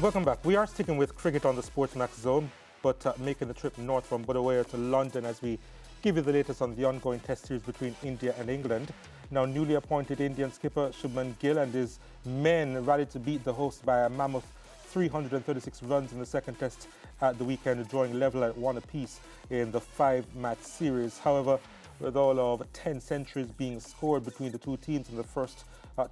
Welcome back. We are sticking with cricket on the SportsMax Zone, but making the trip north from Budawaya to London as we give you the latest on the ongoing test series between India and England. Now, newly appointed Indian skipper Shubman Gill and his men rallied to beat the hosts by a mammoth 336 runs in the second test at the weekend, drawing level at one apiece in the five-match series. However, with all of 10 centuries being scored between the two teams in the first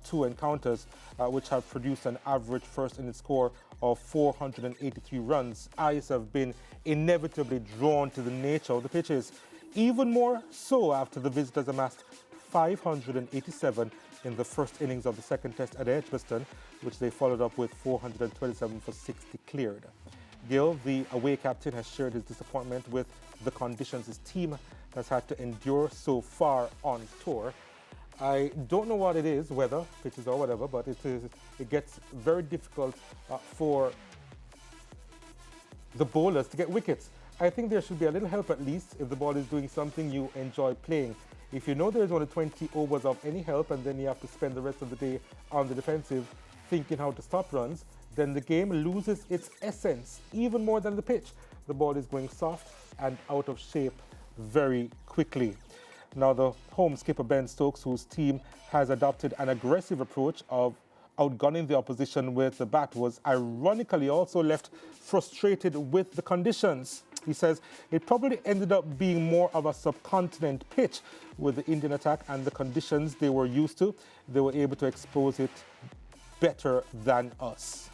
two encounters, which have produced an average first inning score of 483 runs, eyes have been inevitably drawn to the nature of the pitches, even more so after the visitors amassed 587 in the first innings of the second test at Edgbaston, which they followed up with 427 for 60 cleared. Gill, the away captain, has shared his disappointment with the conditions his team has had to endure so far on tour. I don't know what it is, weather, pitches or whatever, but it gets very difficult for the bowlers to get wickets. I think there should be a little help at least if the ball is doing something you enjoy playing. If you know there's only 20 overs of any help and then you have to spend the rest of the day on the defensive thinking how to stop runs, then the game loses its essence even more than the pitch. The ball is going soft and out of shape very quickly. Now, the home skipper Ben Stokes, whose team has adopted an aggressive approach of outgunning the opposition with the bat, was ironically also left frustrated with the conditions. He says it probably ended up being more of a subcontinent pitch with the Indian attack and the conditions they were used to. They were able to expose it better than us.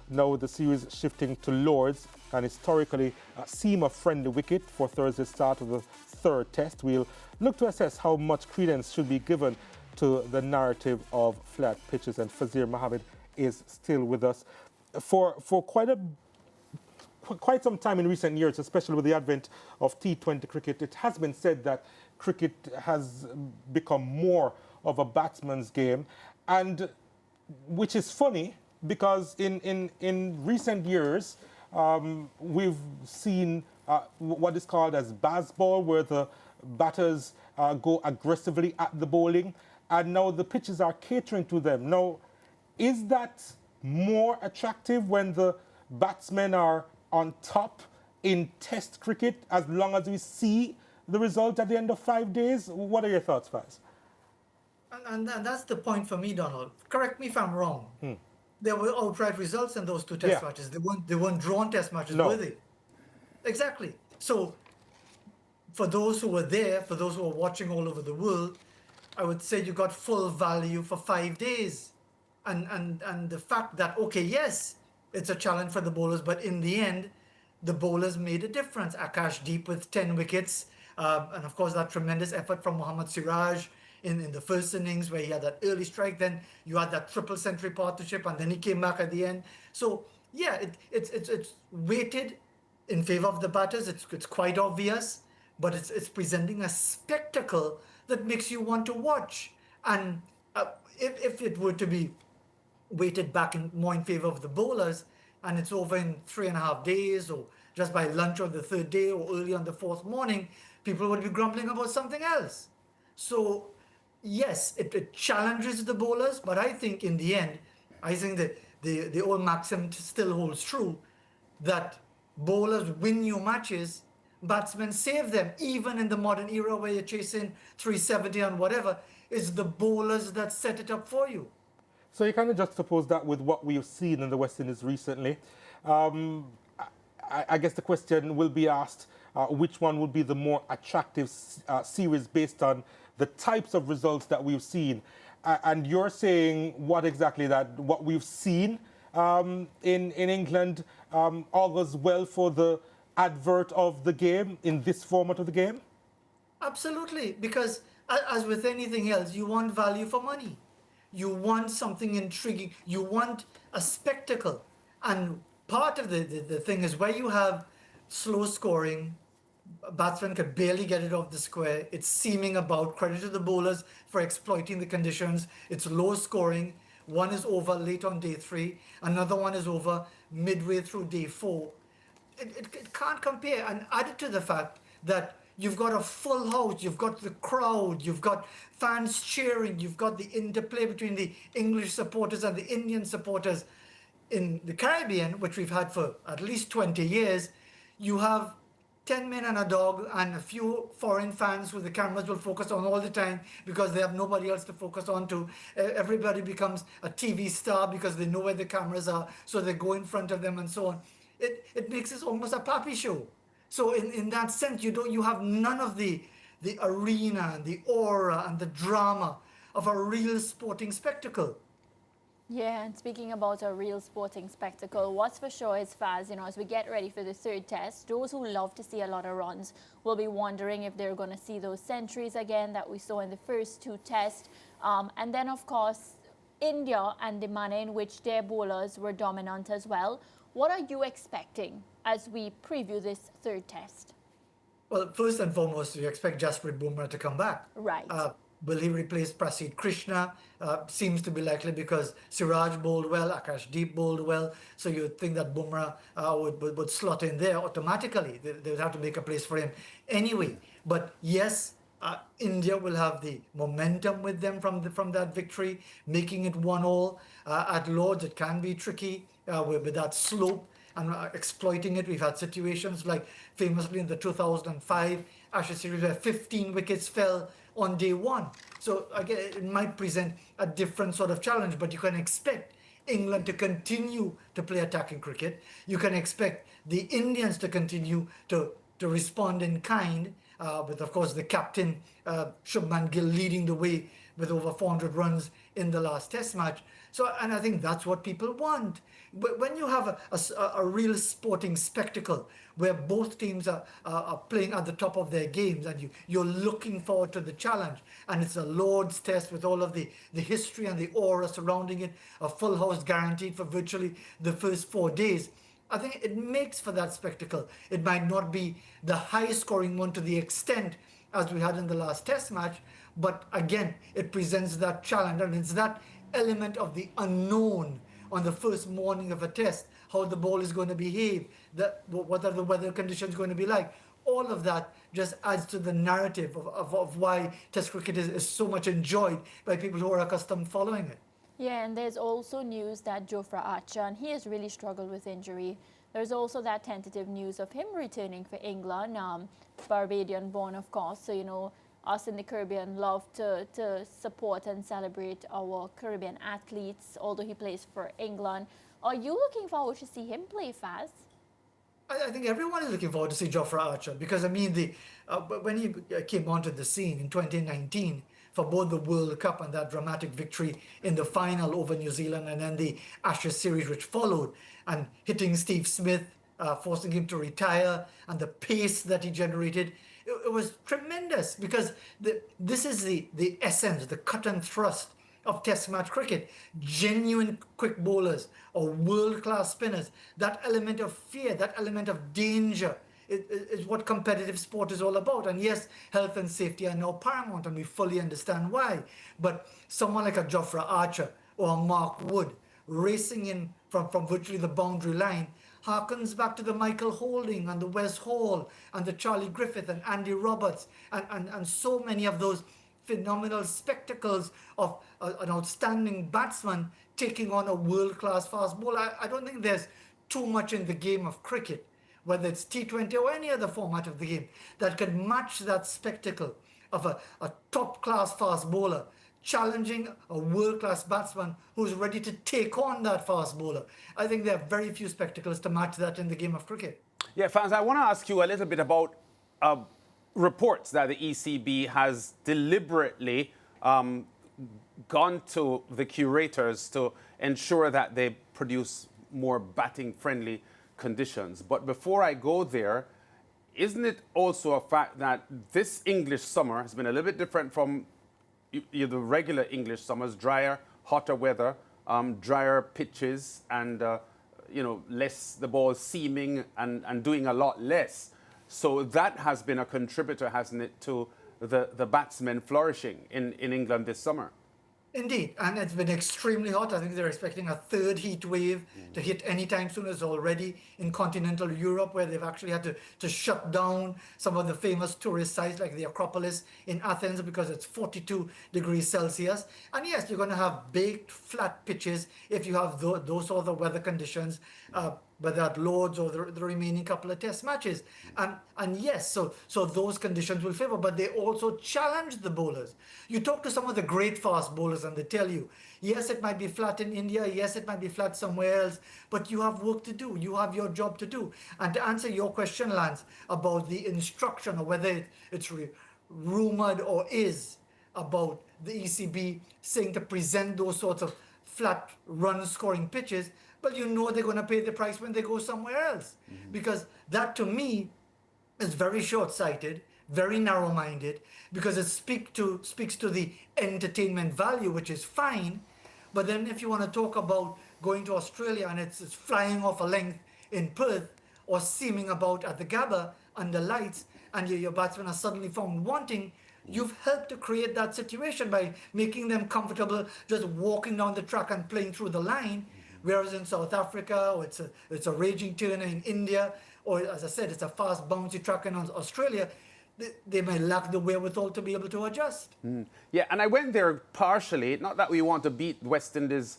Now the series shifting to Lords, and historically a seamer-friendly wicket for Thursday's start of the third test. We'll look to assess how much credence should be given to the narrative of flat pitches, and Fazir Mohammed is still with us. For quite some time in recent years, especially with the advent of T20 cricket, it has been said that cricket has become more of a batsman's game, and which is funny because in recent years we've seen what is called as baseball, where the batters go aggressively at the bowling, and now the pitches are catering to them. Now, is that more attractive when the batsmen are on top in Test cricket, as long as we see the result at the end of 5 days? What are your thoughts, Faz? And that's the point for me, Donald. Correct me if I'm wrong. There were outright results in those two test matches. They weren't drawn test matches, were No. they? Exactly. So for those who were there, for those who were watching all over the world, I would say you got full value for 5 days. And the fact that, okay, yes, it's a challenge for the bowlers, but in the end, the bowlers made a difference. Akash Deep with 10 wickets, and of course that tremendous effort from Mohammad Siraj in the first innings where he had that early strike. Then you had that triple century partnership, and then he came back at the end. So yeah, it's weighted in favor of the batters. It's quite obvious, but it's presenting a spectacle that makes you want to watch. And if it were to be weighted back more in favor of the bowlers, and it's over in 3.5 days, or just by lunch on the third day, or early on the fourth morning, people would be grumbling about something else. So yes, it challenges the bowlers, but I think in the end, I think that the old maxim still holds true, that bowlers win you matches, batsmen save them. Even in the modern era where you're chasing 370 and whatever, it's the bowlers that set it up for you. So you kind of juxtapose that with what we've seen in the West Indies recently. I guess the question will be asked, which one would be the more attractive series based on the types of results that we've seen? And you're saying what exactly, that what we've seen in England augurs well for the advert of the game in this format of the game? Absolutely, because as with anything else, you want value for money. You want something intriguing. You want a spectacle. And part of the thing is where you have slow scoring, batsmen could barely get it off the square. It's seaming about. Credit to the bowlers for exploiting the conditions. It's low scoring. One is over late on day 3. Another one is over midway through day 4. It can't compare. And added to the fact that you've got a full house, you've got the crowd, you've got fans cheering, you've got the interplay between the English supporters and the Indian supporters. in the Caribbean, which we've had for at least 20 years, you have 10 men and a dog and a few foreign fans who the cameras will focus on all the time because they have nobody else to focus on to. Everybody becomes a TV star because they know where the cameras are, so they go in front of them and so on. It makes it almost a pappy show. So in that sense, you have none of the arena and the aura and the drama of a real sporting spectacle. Yeah, and speaking about a real sporting spectacle, what's for sure is, Faz, as we get ready for the third test, those who love to see a lot of runs will be wondering if they're going to see those centuries again that we saw in the first two tests. And then, of course, India and the manner in which their bowlers were dominant as well. What are you expecting as we preview this third test? Well, first and foremost, you expect Jasprit Bumrah to come back. Right. Will he replace Prasid Krishna? Seems to be likely because Siraj bowled well, Akash Deep bowled well. So you'd think that Bumrah would slot in there automatically. They would have to make a place for him anyway. But yes, India will have the momentum with them from that victory, making it 1-all. At Lords, it can be tricky with that slope and exploiting it. We've had situations like famously in the 2005 Ashes series where 15 wickets fell on day one. So again, it might present a different sort of challenge, but you can expect England to continue to play attacking cricket. You can expect the Indians to continue to respond in kind, with of course the captain Shubman Gill leading the way with over 400 runs in the last test match. So, and I think that's what people want. When you have a real sporting spectacle where both teams are playing at the top of their games and you're looking forward to the challenge, and it's a Lord's test with all of the history and the aura surrounding it, a full house guaranteed for virtually the first 4 days, I think it makes for that spectacle. It might not be the high scoring one to the extent as we had in the last test match, but again, it presents that challenge, and it's that element of the unknown on the first morning of a test, how the ball is going to behave, what are the weather conditions going to be like. All of that just adds to the narrative of why Test cricket is so much enjoyed by people who are accustomed following it. Yeah, and there's also news that Jofra Archer, and he has really struggled with injury. There's also that tentative news of him returning for England, Barbadian born, of course. So, us in the Caribbean love to support and celebrate our Caribbean athletes, although he plays for England. Are you looking forward to see him play, Faz? I think everyone is looking forward to see Jofra Archer because, I mean, when he came onto the scene in 2019 for both the World Cup and that dramatic victory in the final over New Zealand and then the Ashes series which followed, and hitting Steve Smith, forcing him to retire, and the pace that he generated, it was tremendous because this is the essence, the cut and thrust of Test match cricket. Genuine quick bowlers or world-class spinners. That element of fear, that element of danger is what competitive sport is all about. And yes, health and safety are now paramount, and we fully understand why. But someone like a Jofra Archer or a Mark Wood racing in from virtually the boundary line harkens back to the Michael Holding and the Wes Hall and the Charlie Griffith and Andy Roberts and so many of those phenomenal spectacles of an outstanding batsman taking on a world-class fast bowler. I don't think there's too much in the game of cricket, whether it's T20 or any other format of the game, that can match that spectacle of a top-class fast bowler challenging a world-class batsman who's ready to take on that fast bowler. I think there are very few spectacles to match that in the game of cricket. Yeah, fans, I want to ask you a little bit about reports that the ECB has deliberately gone to the curators to ensure that they produce more batting-friendly conditions. But before I go there, isn't it also a fact that this English summer has been a little bit different from the regular English summers? Drier, hotter weather, drier pitches, and less the ball seaming and doing a lot less. So that has been a contributor, hasn't it, to the batsmen flourishing in England this summer? Indeed, and it's been extremely hot. I think they're expecting a third heat wave to hit anytime soon. It's already in continental Europe, where they've actually had to shut down some of the famous tourist sites like the Acropolis in Athens because it's 42 degrees Celsius. And yes, you're going to have baked, flat pitches if you have those sort of weather conditions. Whether at Lords or the remaining couple of test matches. And yes, so those conditions will favor, but they also challenge the bowlers. You talk to some of the great fast bowlers and they tell you, yes, it might be flat in India, yes, it might be flat somewhere else, but you have work to do. You have your job to do. And to answer your question, Lance, about the instruction or whether it's rumored or is about the ECB saying to present those sorts of flat run scoring pitches, but you know they're going to pay the price when they go somewhere else. Because that to me is very short-sighted, very narrow-minded, because it speaks to the entertainment value, which is fine. But then if you want to talk about going to Australia and it's flying off a length in Perth or seaming about at the Gabba under lights and your batsmen are suddenly found wanting, you've helped to create that situation by making them comfortable just walking down the track and playing through the line. Whereas in South Africa, or it's a raging turner in India, or as I said, it's a fast bouncy track in Australia, they may lack the wherewithal to be able to adjust. Yeah, and I went there partially, not that we want to beat West Indies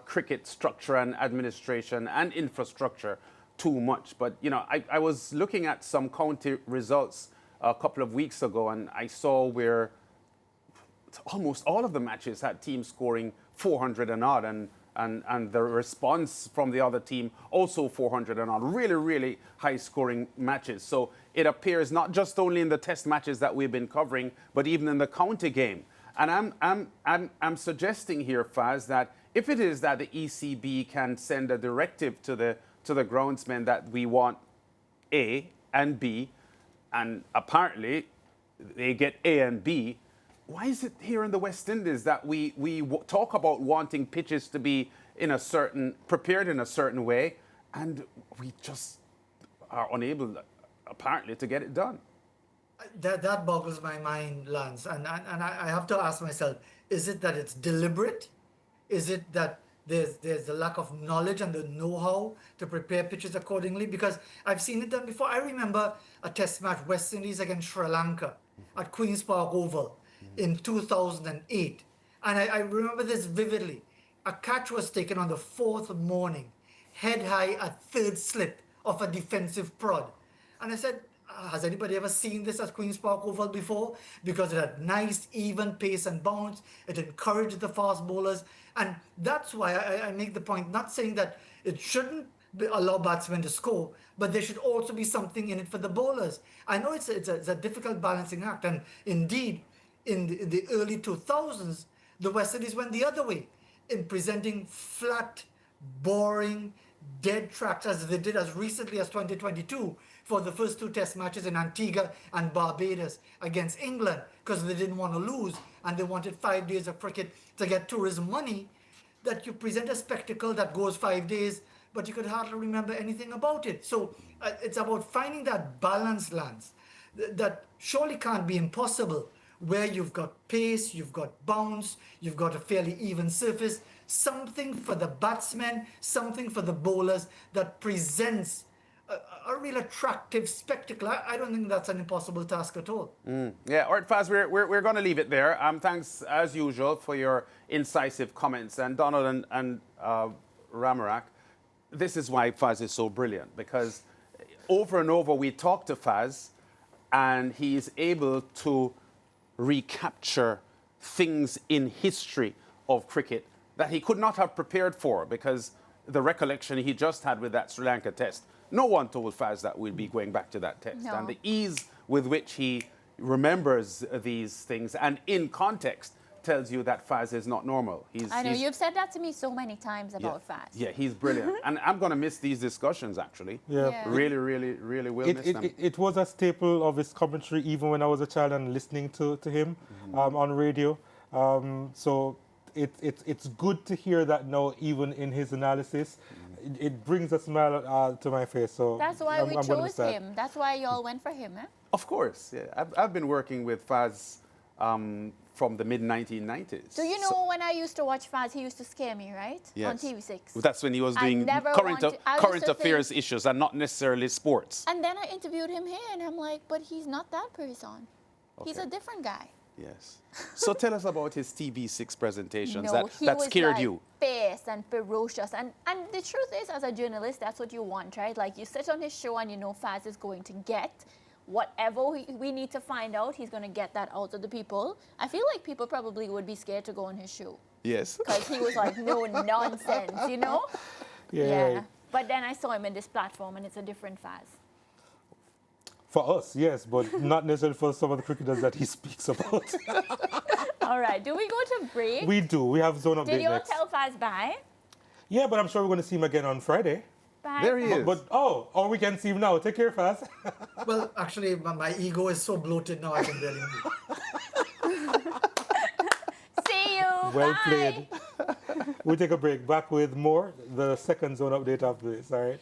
cricket structure and administration and infrastructure too much, but you know, I was looking at some county results a couple of weeks ago, and I saw where almost all of the matches had teams scoring 400 and odd, and the response from the other team also 400 and odd. Really, really high scoring matches. So it appears not just only in the test matches that we've been covering, but even in the county game. And I'm suggesting here, Faz, that if it is that the ECB can send a directive to the groundsmen that we want A and B, and apparently they get A and B, why is it here in the West Indies that we talk about wanting pitches to be prepared in a certain way, and we just are unable, apparently, to get it done? That boggles my mind, Lance. And I have to ask myself, is it that it's deliberate? Is it that there's a lack of knowledge and the know-how to prepare pitches accordingly? Because I've seen it done before. I remember a test match, West Indies against Sri Lanka at Queen's Park Oval in 2008. And I remember this vividly. A catch was taken on the fourth morning, head high at third slip of a defensive prod. And I said, has anybody ever seen this at Queen's Park Oval before? Because it had nice, even pace and bounce. It encouraged the fast bowlers. And that's why I make the point, not saying that it shouldn't allow batsmen to score, but there should also be something in it for the bowlers. I know it's a difficult balancing act. And indeed, in the early 2000s, the West Indies went the other way in presenting flat, boring, dead tracks as they did as recently as 2022 for the first two test matches in Antigua and Barbados against England, because they didn't want to lose and they wanted 5 days of cricket to get tourism money. That you present a spectacle that goes 5 days, but you could hardly remember anything about it. So it's about finding that balance, Lance, that surely can't be impossible, where you've got pace, you've got bounce, you've got a fairly even surface, something for the batsmen, something for the bowlers that presents a real attractive spectacle. I don't think that's an impossible task at all. Yeah, all right, Faz, we're going to leave it there. Thanks, as usual, for your incisive comments. And Donald and Ramarak, this is why Faz is so brilliant, because over and over we talk to Faz, and he is able to recapture things in history of cricket that he could not have prepared for, because the recollection he just had with that Sri Lanka test, no one told Faz that we'd be going back to that test. No. And the ease with which he remembers these things and in context tells you that Faz is not normal. I know, you've said that to me so many times about Faz. Yeah, he's brilliant. And I'm going to miss these discussions, actually. Yeah. Really, really, really will miss them. It was a staple of his commentary even when I was a child and listening to him on radio. So it's good to hear that now, even in his analysis. It brings a smile to my face. So that's why we chose him. That's why y'all went for him, eh? Of course, yeah. I've been working with Faz from the mid-1990s. So you know, when I used to watch Faz, he used to scare me, right? Yes. On TV6. That's when he was I doing never current wanted- I used current to affairs think- issues and not necessarily sports. And then I interviewed him here, and I'm like, but he's not that person. He's a Okay. different guy. Yes. So tell us about his TV6 presentations No, he that was scared like you. fierce and ferocious. And the truth is, as a journalist, that's what you want, right? Like, you sit on his show and you know Faz is going to get whatever we need to find out, he's going to get that out of the people. I feel like people probably would be scared to go on his show. Yes. Because he was like, no nonsense, you know? Yeah. But then I saw him in this platform, and it's a different Faz. For us, yes, but not necessarily for some of the cricketers that he speaks about. All right, do we go to break? We do. We have zone update Did you all next. tell Faz bye? Yeah, but I'm sure we're going to see him again on Friday. Bye. There he Faz. is. But or we can see him now. Take care, Faz. Well, actually, my ego is so bloated now I can barely move. See you. Well bye. played. We'll take a break. Back with more, the second zone update after this, all right?